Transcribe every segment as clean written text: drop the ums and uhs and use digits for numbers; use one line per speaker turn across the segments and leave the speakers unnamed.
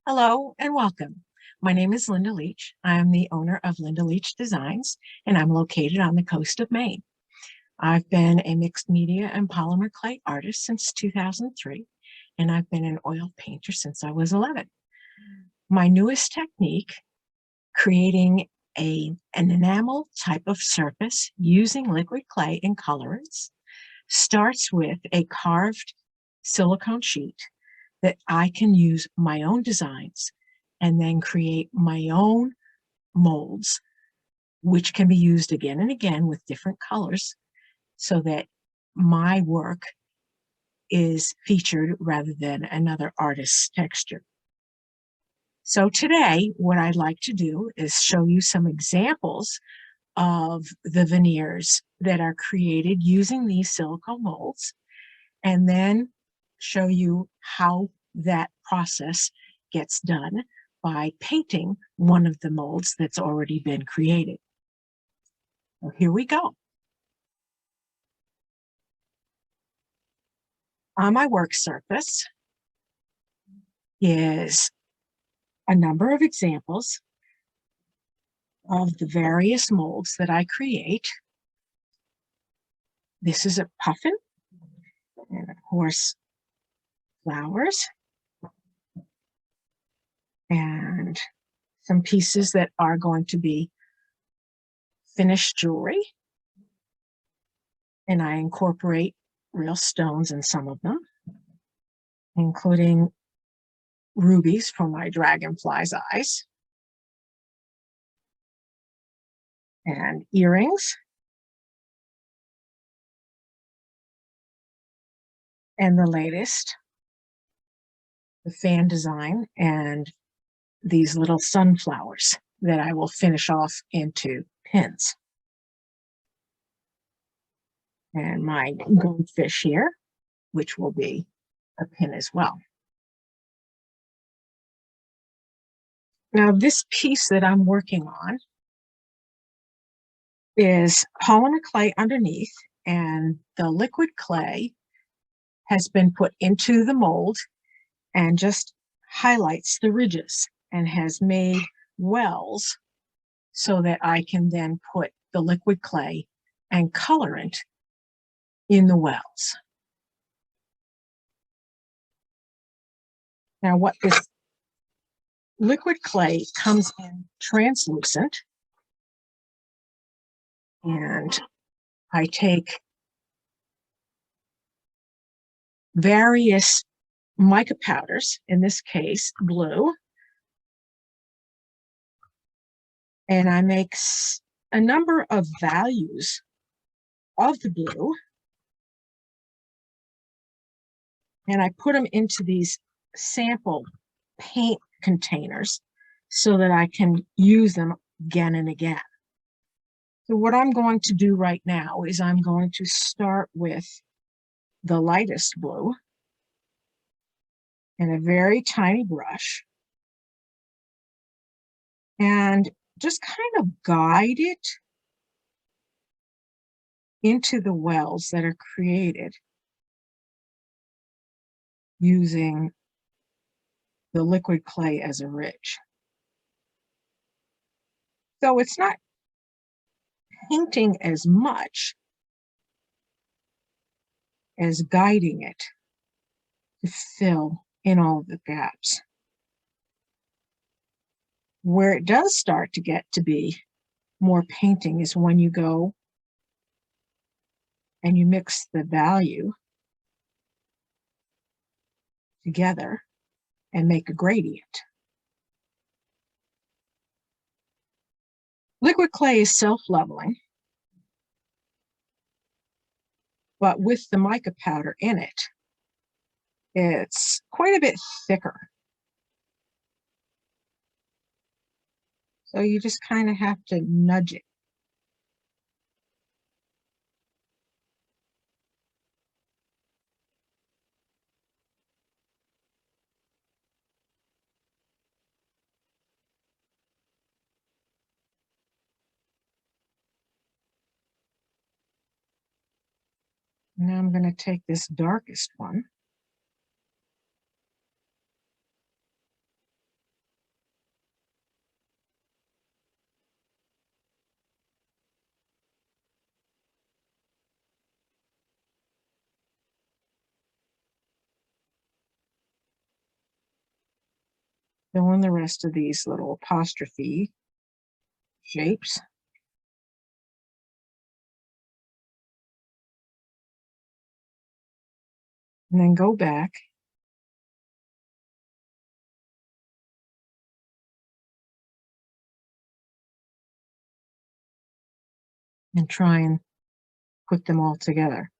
Hello and welcome. My name is Linda Leach. I am the owner of Linda Leach Designs, and I'm located on the coast of Maine. I've been a mixed media and polymer clay artist since 2003, and I've been an oil painter since I was 11. My newest technique, creating an enamel type of surface using liquid clay and colorants, starts with a carved silicone sheet that I can use my own designs and then create my own molds, which can be used again and again with different colors so that my work is featured rather than another artist's texture. So today, what I'd like to do is show you some examples of the veneers that are created using these silicone molds, and then show you how that process gets done by painting one of the molds that's already been created. So here we go. On my work surface is a number of examples of the various molds that I create. This is a puffin, and of course, flowers, and some pieces that are going to be finished jewelry. And I incorporate real stones in some of them, including rubies for my dragonfly's eyes, and earrings, and the latest, the fan design, and these little sunflowers that I will finish off into pins. And my goldfish here, which will be a pin as well. Now, this piece that I'm working on is polymer clay underneath, and the liquid clay has been put into the mold and just highlights the ridges and has made wells so that I can then put the liquid clay and colorant in the wells. Now, what this liquid clay comes in translucent, and I take various mica powders, in this case blue, and I make a number of values of the blue, and I put them into these sample paint containers so that I can use them again and again. So what I'm going to do right now is I'm going to start with the lightest blue and a very tiny brush, and just kind of guide it into the wells that are created using the liquid clay as a ridge. So it's not painting as much as guiding it to fill in all the gaps. Where it does start to get to be more painting is when you go and you mix the value together and make a gradient. Liquid clay is self-leveling, but with the mica powder in it, it's quite a bit thicker. So you just kind of have to nudge it. Now I'm going to take this darkest one fill in the rest of these little apostrophe shapes. And then go back and try and put them all together.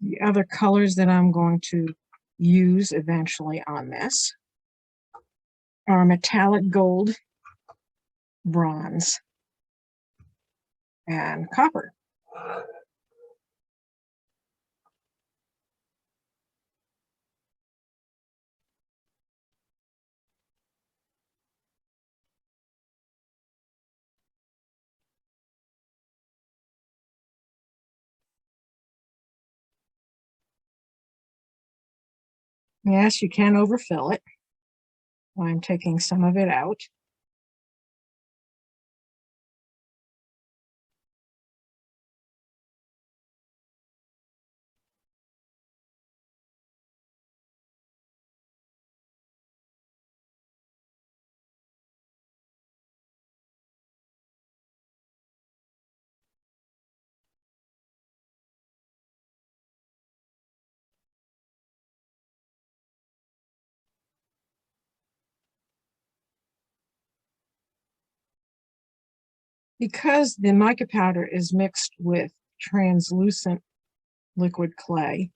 The other colors that I'm going to use eventually on this are metallic gold, bronze, and copper. Yes, you can overfill it. I'm taking some of it out. Because the mica powder is mixed with translucent liquid clay,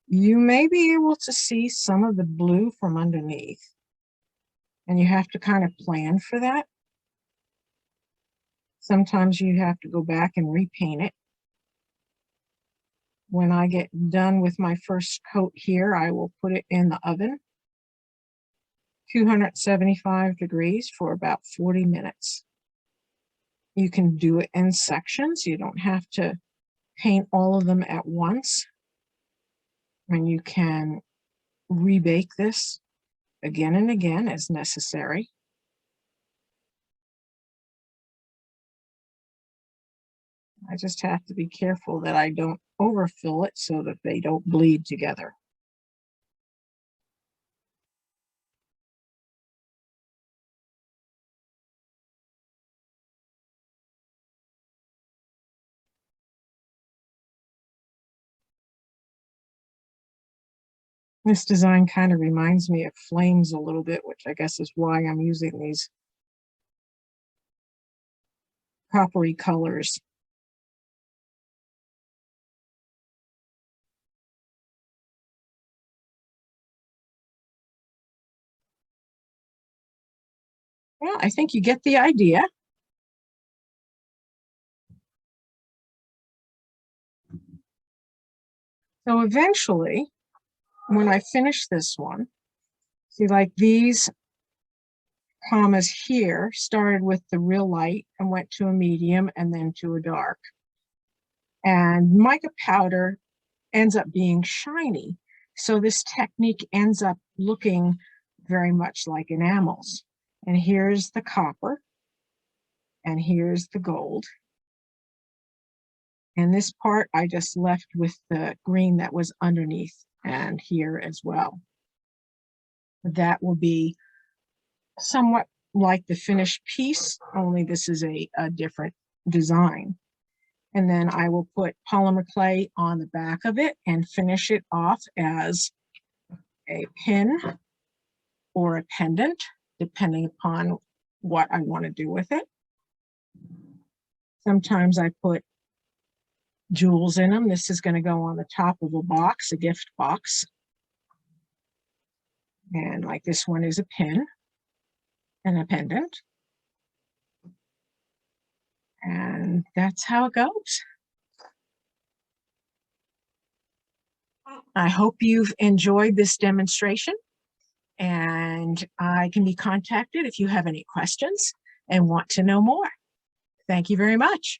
you may be able to see some of the blue from underneath. And you have to kind of plan for that. Sometimes you have to go back and repaint it. When I get done with my first coat here, I will put it in the oven, 275 degrees for about 40 minutes. You can do it in sections. You don't have to paint all of them at once. And you can rebake this again and again as necessary. I just have to be careful that I don't overfill it so that they don't bleed together. This design kind of reminds me of flames a little bit, which I guess is why I'm using these coppery colors. Well, I think you get the idea. So eventually, when I finish this one, see, like these commas here started with the real light and went to a medium and then to a dark. And mica powder ends up being shiny. So this technique ends up looking very much like enamels. And here's the copper, and here's the gold. And this part I just left with the green that was underneath and here as well. That will be somewhat like the finished piece, only this is a different design. And then I will put polymer clay on the back of it and finish it off as a pin or a pendant, depending upon what I want to do with it. Sometimes I put jewels in them. This is going to go on the top of a box, a gift box. And like this one is a pin and a pendant. And that's how it goes. I hope you've enjoyed this demonstration, and I can be contacted if you have any questions and want to know more. Thank you very much.